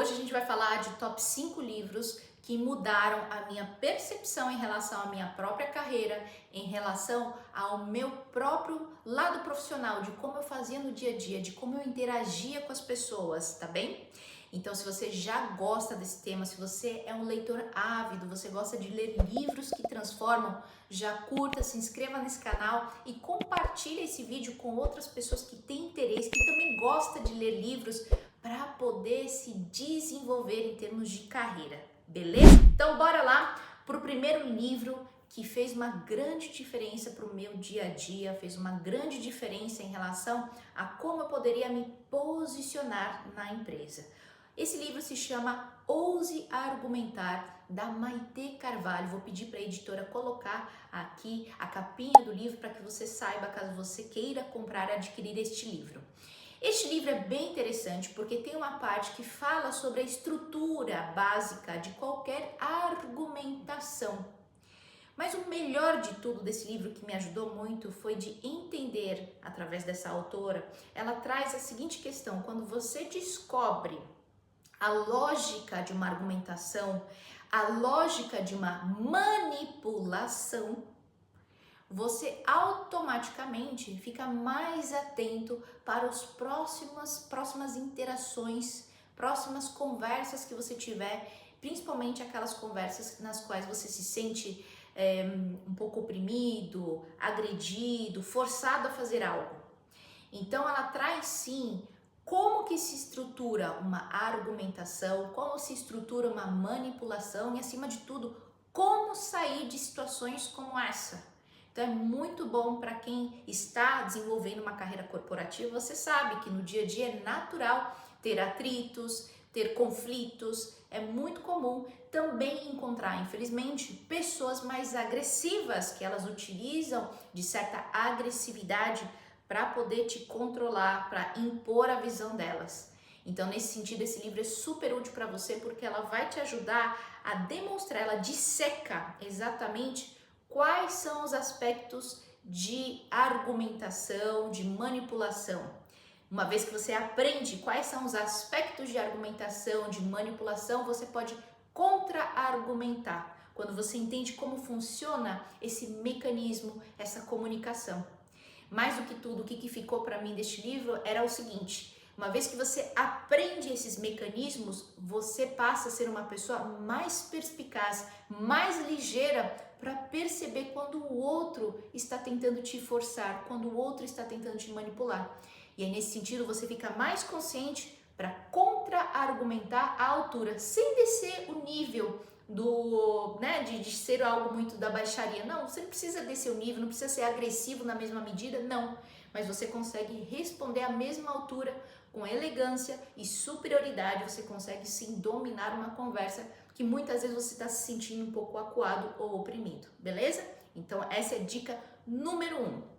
Hoje a gente vai falar de top 5 livros que mudaram a minha percepção em relação à minha própria carreira, em relação ao meu próprio lado profissional, de como eu fazia no dia a dia, de como eu interagia com as pessoas, tá bem? Então, se você já gosta desse tema, se você é um leitor ávido, você gosta de ler livros que transformam, já curta, se inscreva nesse canal e compartilhe esse vídeo com outras pessoas que têm interesse, que também gostam de ler livros para poder se desenvolver em termos de carreira, beleza? Então, bora lá para o primeiro livro que fez uma grande diferença para o meu dia a dia, fez uma grande diferença em relação a como eu poderia me posicionar na empresa. Esse livro se chama Ouse Argumentar, da Maitê Carvalho. Vou pedir para a editora colocar aqui a capinha do livro para que você saiba, caso você queira comprar e adquirir este livro. Este livro é bem interessante porque tem uma parte que fala sobre a estrutura básica de qualquer argumentação. Mas o melhor de tudo desse livro, que me ajudou muito, foi de entender, através dessa autora, ela traz a seguinte questão: quando você descobre a lógica de uma argumentação, a lógica de uma manipulação, você automaticamente fica mais atento para as próximas interações, próximas conversas que você tiver, principalmente aquelas conversas nas quais você se sente um pouco oprimido, agredido, forçado a fazer algo. Então ela traz sim como que se estrutura uma argumentação, como se estrutura uma manipulação e, acima de tudo, como sair de situações como essa. Então é muito bom para quem está desenvolvendo uma carreira corporativa. Você sabe que no dia a dia é natural ter atritos, ter conflitos. É muito comum também encontrar, infelizmente, pessoas mais agressivas, que elas utilizam de certa agressividade para poder te controlar, para impor a visão delas. Então, nesse sentido, esse livro é super útil para você porque ela vai te ajudar a demonstrar, ela disseca exatamente quais são os aspectos de argumentação, de manipulação. Uma vez que você aprende quais são os aspectos de argumentação, de manipulação, você pode contra-argumentar, quando você entende como funciona esse mecanismo, essa comunicação. Mais do que tudo, o que ficou para mim deste livro era o seguinte: uma vez que você aprende esses mecanismos, você passa a ser uma pessoa mais perspicaz, mais ligeira para perceber quando o outro está tentando te forçar, quando o outro está tentando te manipular. E aí, nesse sentido, você fica mais consciente para contra-argumentar à altura, sem descer o nível de ser algo muito da baixaria. Não, você não precisa descer o nível, não precisa ser agressivo na mesma medida, não. Mas você consegue responder à mesma altura, com elegância e superioridade. Você consegue sim dominar uma conversa que muitas vezes você está se sentindo um pouco acuado ou oprimido, beleza? Então essa é a dica número 1.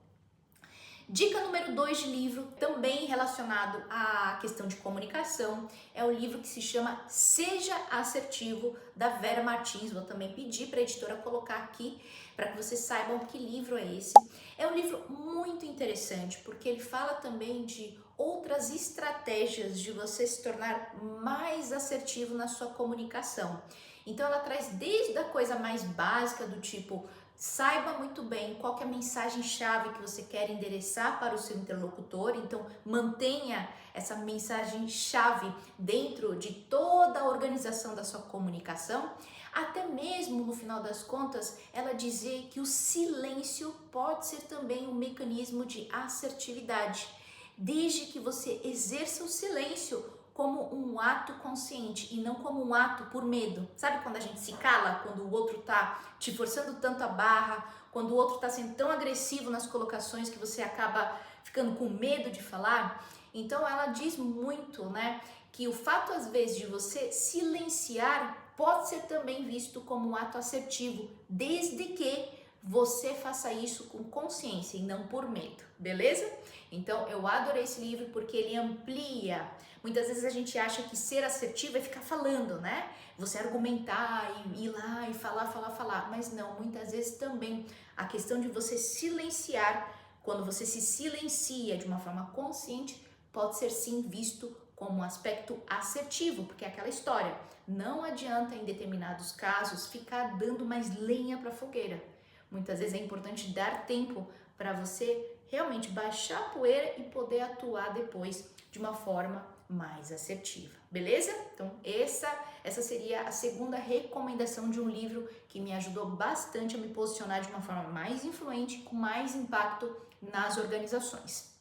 Dica número 2 de livro, também relacionado à questão de comunicação, é o livro que se chama Seja Assertivo, da Vera Martins. Vou também pedir para a editora colocar aqui, para que vocês saibam que livro é esse. É um livro muito interessante, porque ele fala também de outras estratégias de você se tornar mais assertivo na sua comunicação. Então ela traz desde a coisa mais básica, do tipo: saiba muito bem qual que é a mensagem-chave que você quer endereçar para o seu interlocutor. Então, mantenha essa mensagem-chave dentro de toda a organização da sua comunicação. Até mesmo, no final das contas, ela dizer que o silêncio pode ser também um mecanismo de assertividade, desde que você exerça o silêncio como um ato consciente e não como um ato por medo. Sabe quando a gente se cala, quando o outro tá te forçando tanto a barra, quando o outro tá sendo tão agressivo nas colocações que você acaba ficando com medo de falar? Então ela diz muito, que o fato às vezes de você silenciar pode ser também visto como um ato assertivo, desde que você faça isso com consciência e não por medo, beleza? Então eu adorei esse livro porque ele amplia. Muitas vezes a gente acha que ser assertivo é ficar falando, Você argumentar e ir lá e falar. Mas não, muitas vezes também a questão de você silenciar, quando você se silencia de uma forma consciente, pode ser sim visto como um aspecto assertivo, porque é aquela história, não adianta em determinados casos ficar dando mais lenha para a fogueira. Muitas vezes é importante dar tempo para você realmente baixar a poeira e poder atuar depois de uma forma mais assertiva, beleza? Então essa seria a segunda recomendação de um livro que me ajudou bastante a me posicionar de uma forma mais influente, com mais impacto nas organizações.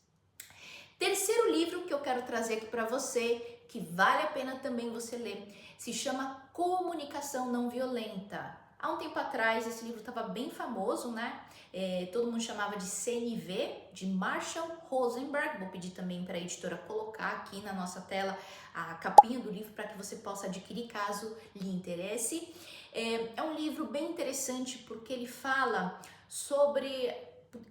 Terceiro livro que eu quero trazer aqui para você, que vale a pena também você ler, se chama Comunicação Não Violenta. Há um tempo atrás esse livro estava bem famoso, né? Todo mundo chamava de CNV, de Marshall Rosenberg. Vou pedir também para a editora colocar aqui na nossa tela a capinha do livro para que você possa adquirir caso lhe interesse. É um livro bem interessante porque ele fala sobre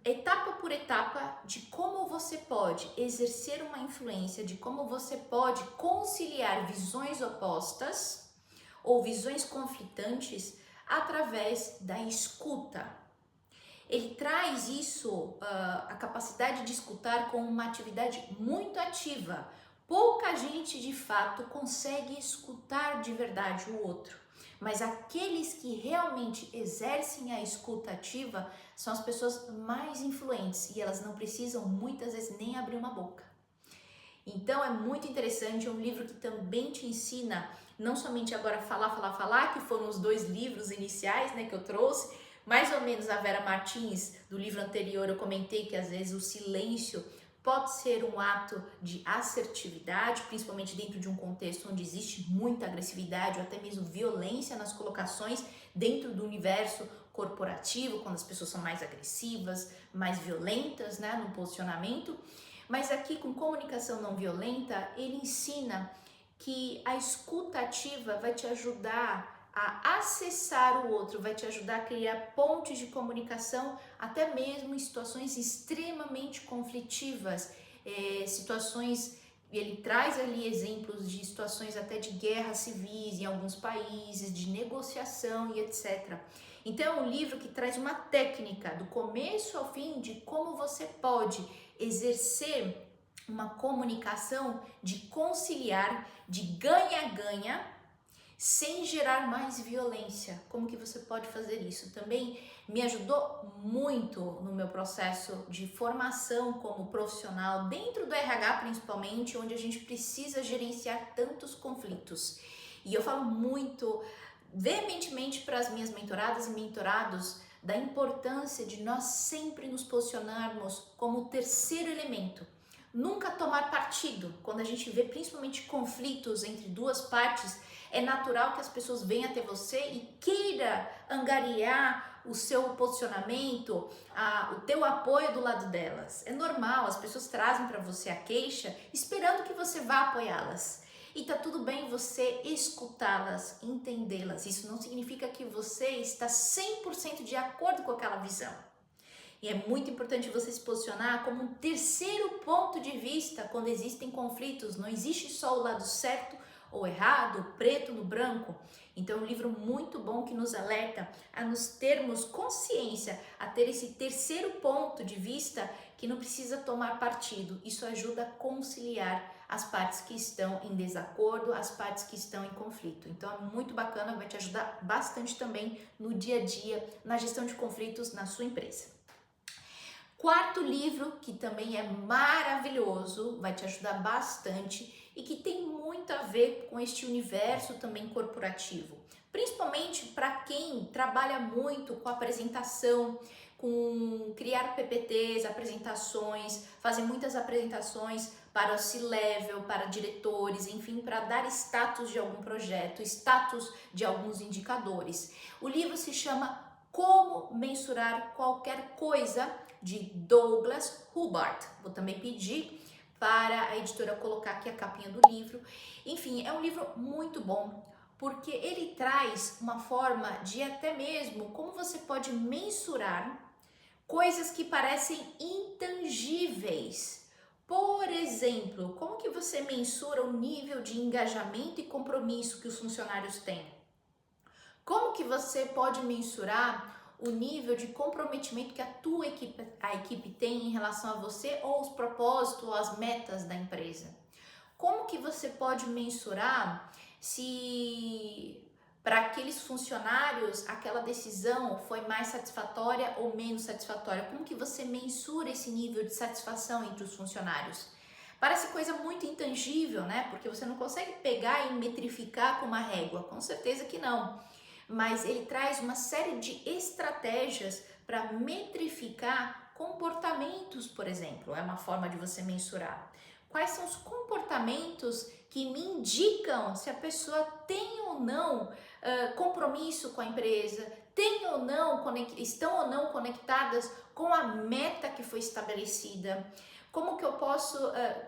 etapa por etapa de como você pode exercer uma influência, de como você pode conciliar visões opostas ou visões conflitantes através da escuta. Ele traz isso, a capacidade de escutar, como uma atividade muito ativa. Pouca gente de fato consegue escutar de verdade o outro, mas aqueles que realmente exercem a escuta ativa são as pessoas mais influentes e elas não precisam muitas vezes nem abrir uma boca. Então é muito interessante, é um livro que também te ensina não somente agora falar, que foram os 2 livros iniciais, né, que eu trouxe, mais ou menos a Vera Martins, do livro anterior, eu comentei que às vezes o silêncio pode ser um ato de assertividade, principalmente dentro de um contexto onde existe muita agressividade ou até mesmo violência nas colocações dentro do universo corporativo, quando as pessoas são mais agressivas, mais violentas, né, no posicionamento. Mas aqui com Comunicação Não Violenta, ele ensina que a escuta ativa vai te ajudar a acessar o outro, vai te ajudar a criar pontes de comunicação, até mesmo em situações extremamente conflitivas, situações, ele traz ali exemplos de situações até de guerras civis em alguns países, de negociação e etc. Então é um livro que traz uma técnica do começo ao fim de como você pode exercer uma comunicação de conciliar, de ganha-ganha, sem gerar mais violência. Como que você pode fazer isso? Também me ajudou muito no meu processo de formação como profissional, dentro do RH principalmente, onde a gente precisa gerenciar tantos conflitos. E eu falo muito veementemente para as minhas mentoradas e mentorados da importância de nós sempre nos posicionarmos como o terceiro elemento. Nunca tomar partido. Quando a gente vê principalmente conflitos entre duas partes, é natural que as pessoas venham até você e queira angariar o seu posicionamento, o teu apoio do lado delas. É normal, as pessoas trazem para você a queixa esperando que você vá apoiá-las. E tá tudo bem você escutá-las, entendê-las. Isso não significa que você está 100% de acordo com aquela visão. E é muito importante você se posicionar como um terceiro ponto de vista quando existem conflitos. Não existe só o lado certo ou errado, preto no branco. Então é um livro muito bom que nos alerta a nos termos consciência, a ter esse terceiro ponto de vista que não precisa tomar partido. Isso ajuda a conciliar as partes que estão em desacordo, as partes que estão em conflito. Então é muito bacana, vai te ajudar bastante também no dia a dia, na gestão de conflitos na sua empresa. Quarto livro, que também é maravilhoso, vai te ajudar bastante e que tem muito a ver com este universo também corporativo, principalmente para quem trabalha muito com apresentação, com criar PPTs, apresentações, fazer muitas apresentações para o C-level, para diretores, enfim, para dar status de algum projeto, status de alguns indicadores. O livro se chama Como Mensurar Qualquer Coisa, de Douglas Hubbard. Vou também pedir para a editora colocar aqui a capinha do livro. Enfim, é um livro muito bom, porque ele traz uma forma de até mesmo como você pode mensurar coisas que parecem intangíveis. Por exemplo, como que você mensura o nível de engajamento e compromisso que os funcionários têm? Como que você pode mensurar o nível de comprometimento que a equipe tem em relação a você ou os propósitos ou as metas da empresa? como que você pode mensurar se para aqueles funcionários aquela decisão foi mais satisfatória ou menos satisfatória? Como que você mensura esse nível de satisfação entre os funcionários? Parece coisa muito intangível, né? Porque você não consegue pegar e metrificar com uma régua, com certeza que não. Mas ele traz uma série de estratégias para metrificar comportamentos, por exemplo, é uma forma de você mensurar. Quais são os comportamentos que me indicam se a pessoa tem ou não compromisso com a empresa, tem ou não, estão ou não conectadas com a meta que foi estabelecida? Como que eu posso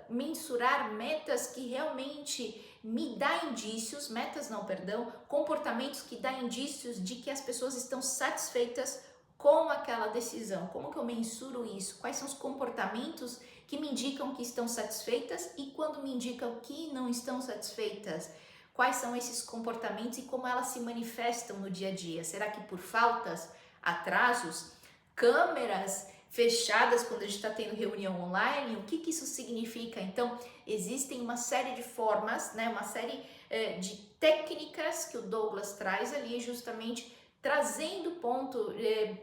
mensurar metas que realmente me dá indícios, metas não, perdão, comportamentos que dá indícios de que as pessoas estão satisfeitas com aquela decisão? Como que eu mensuro isso? Quais são os comportamentos que me indicam que estão satisfeitas e quando me indicam que não estão satisfeitas? Quais são esses comportamentos e como elas se manifestam no dia a dia? Será que por faltas, atrasos, câmeras fechadas quando a gente está tendo reunião online? O que isso significa? Então, existem uma série de formas, né, uma série de técnicas que o Douglas traz ali, justamente trazendo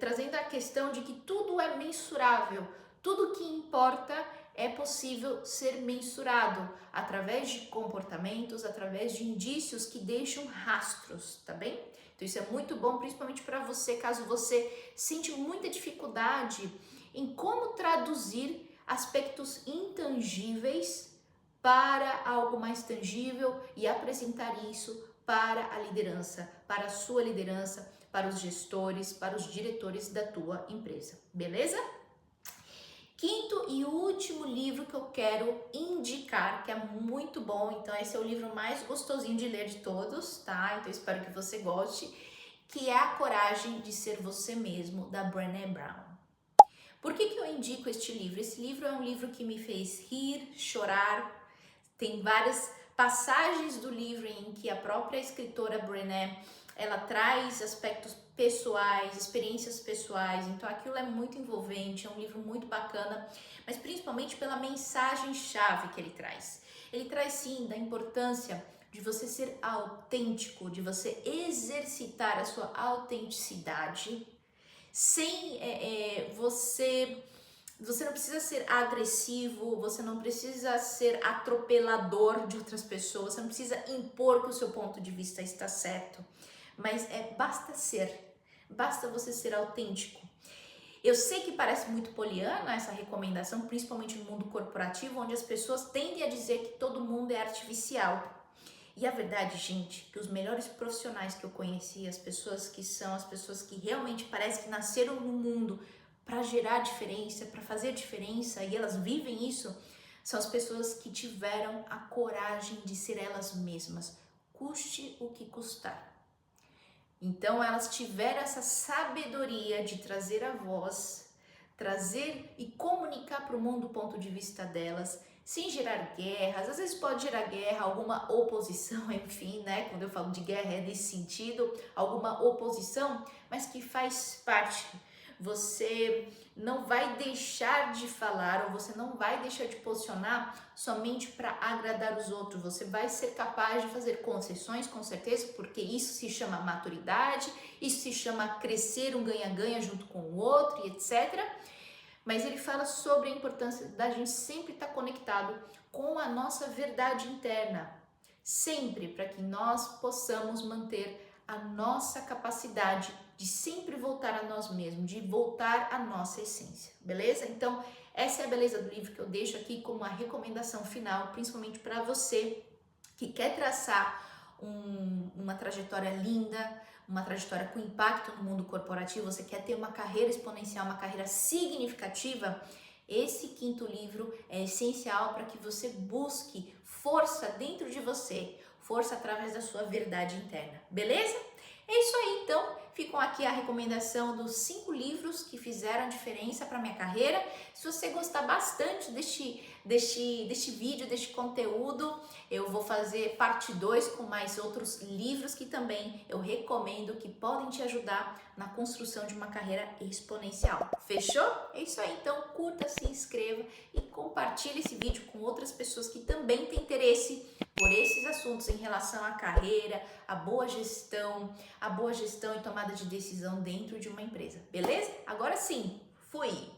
trazendo a questão de que tudo é mensurável, tudo que importa é possível ser mensurado através de comportamentos, através de indícios que deixam rastros, tá bem? Então isso é muito bom, principalmente para você, caso você sente muita dificuldade em como traduzir aspectos intangíveis para algo mais tangível e apresentar isso para a liderança, para a sua liderança, para os gestores, para os diretores da tua empresa, beleza? Quinto e último livro que eu quero indicar, que é muito bom, então esse é o livro mais gostosinho de ler de todos, tá? Então espero que você goste, que é A Coragem de Ser Você Mesmo, da Brené Brown. Por que eu indico este livro? Esse livro é um livro que me fez rir, chorar, tem várias passagens do livro em que a própria escritora Brené, ela traz aspectos pessoais, experiências pessoais, então aquilo é muito envolvente, é um livro muito bacana, mas principalmente pela mensagem-chave que ele traz. Ele traz sim da importância de você ser autêntico, de você exercitar a sua autenticidade, sem você não precisa ser agressivo, você não precisa ser atropelador de outras pessoas, você não precisa impor que o seu ponto de vista está certo, mas basta você ser autêntico. Eu sei que parece muito poliana essa recomendação, principalmente no mundo corporativo, onde as pessoas tendem a dizer que todo mundo é artificial. E a verdade, gente, que os melhores profissionais que eu conheci, as pessoas que realmente parece que nasceram no mundo para gerar diferença, para fazer diferença, e elas vivem isso, são as pessoas que tiveram a coragem de ser elas mesmas, custe o que custar. Então elas tiveram essa sabedoria de trazer a voz, trazer e comunicar para o mundo o ponto de vista delas, sem gerar guerras. Às vezes pode gerar guerra, alguma oposição, enfim, né? Quando eu falo de guerra é nesse sentido, alguma oposição, mas que faz parte. Você não vai deixar de falar ou você não vai deixar de posicionar somente para agradar os outros. Você vai ser capaz de fazer concessões, com certeza, porque isso se chama maturidade, isso se chama crescer um ganha-ganha junto com o outro e etc. Mas ele fala sobre a importância da gente sempre estar conectado com a nossa verdade interna, sempre, para que nós possamos manter a nossa capacidade de sempre voltar a nós mesmos, de voltar à nossa essência, beleza? Então, essa é a beleza do livro que eu deixo aqui como uma recomendação final, principalmente para você que quer traçar uma trajetória linda, uma trajetória com impacto no mundo corporativo, você quer ter uma carreira exponencial, uma carreira significativa. Esse quinto livro é essencial para que você busque força dentro de você, força através da sua verdade interna, beleza? É isso aí, então. ficam aqui a recomendação dos 5 livros que fizeram diferença para minha carreira. Se você gostar bastante deste vídeo, deste conteúdo, eu vou fazer parte 2 com mais outros livros que também eu recomendo, que podem te ajudar na construção de uma carreira exponencial. Fechou? É isso aí, então curta, se inscreva e compartilhe esse vídeo com outras pessoas que também têm interesse por esses assuntos em relação à carreira, à boa gestão e tomada de decisão dentro de uma empresa. Beleza? Agora sim, fui!